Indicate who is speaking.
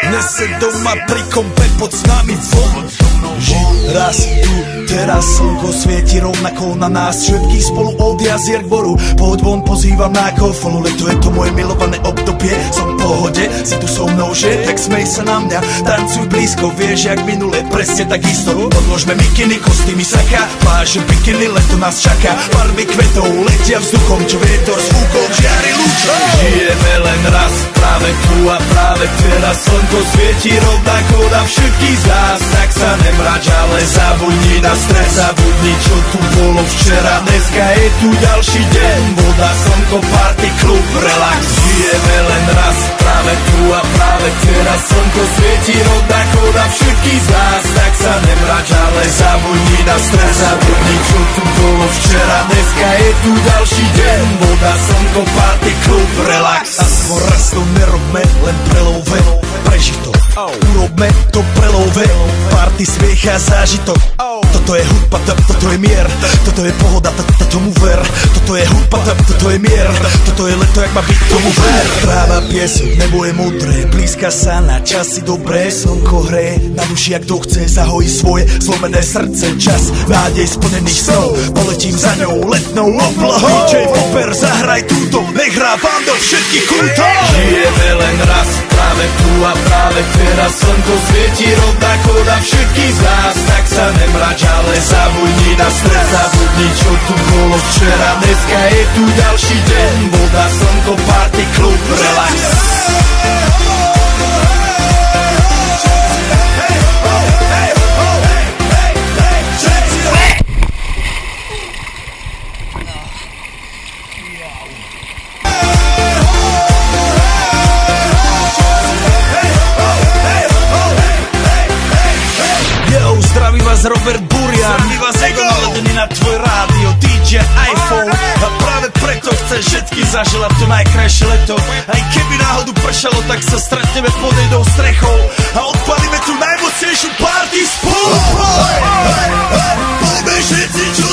Speaker 1: Nese doma pri kompe pod s nami von. Raz tu, teraz slnko svieti rovnako na nás všetkých spolu od jazier k boru. Poď von, pozývam na kofolu, leto je to moje milované obdobie. Som v pohode, si tu so mnou, že? Tak smej sa na mňa, tancuj blízko, vieš jak minule, presne takisto. Odložme mikiny, kostýmy saka, pláže bikiny, leto nás čaká. Farby kvetov letia vzduchom, čo vietor s fúkom žiari lúčom. Žijeme len raz, práve tu a práve teraz slnko svieti rovnako na všetkých z nás. Tak sa nemrač, ale zabudni na stres, zabudni čo tu bolo včera. Dneska je tu ďalší deň, voda, slnko, party, klub, relax. Žijeme len raz, práve tu a práve teraz slnko svieti rovnako na všetkých z nás. Tak sa nemrač, ale zabudni na stres, zabudni čo tu bolo včera. Dneska je tu ďalší deň, voda, slnko, party, klub, relax. Aspoň raz to nerobme, len prelove, prežiť to. Urobme to prelove, party, smiech a zážitok. Toto je hudba, toto je mier, toto je pohoda, tomu ver. Toto je hudba, toto je mier, toto je leto, jak má byť, tomu ver. Tráva, piesok, nebo je modré, blízka sa na časy dobré. Slnko hreje na duši, jak kto chce, zahojí svoje zlomené srdce. Čas nádej splnených snov, poletím za ňou letnou oblohou. DJ Popper, zahraj túto, nech hrá vám do všetkých kútov. Žijeme len raz, práve tu a práve teraz slnko svieti rovnako na všetkých z nás. Tak sa nemrač, ale zabudni na stres, zabudni čo tu bolo včera. Dneska je tu ďalší deň, voda, slnko, party, klub, relax. Zdraví vás Robert Burian, zdraví vás Ego naladený na tvoj rádio, DJ iPhone. A práve preto chceš všetky zaželať to najkrajšie leto. Aj keby náhodu pršalo, tak sa stretneme pod jednou strechou a odpalíme tú najmocnejšiu party spolu. Poďme všetci, čo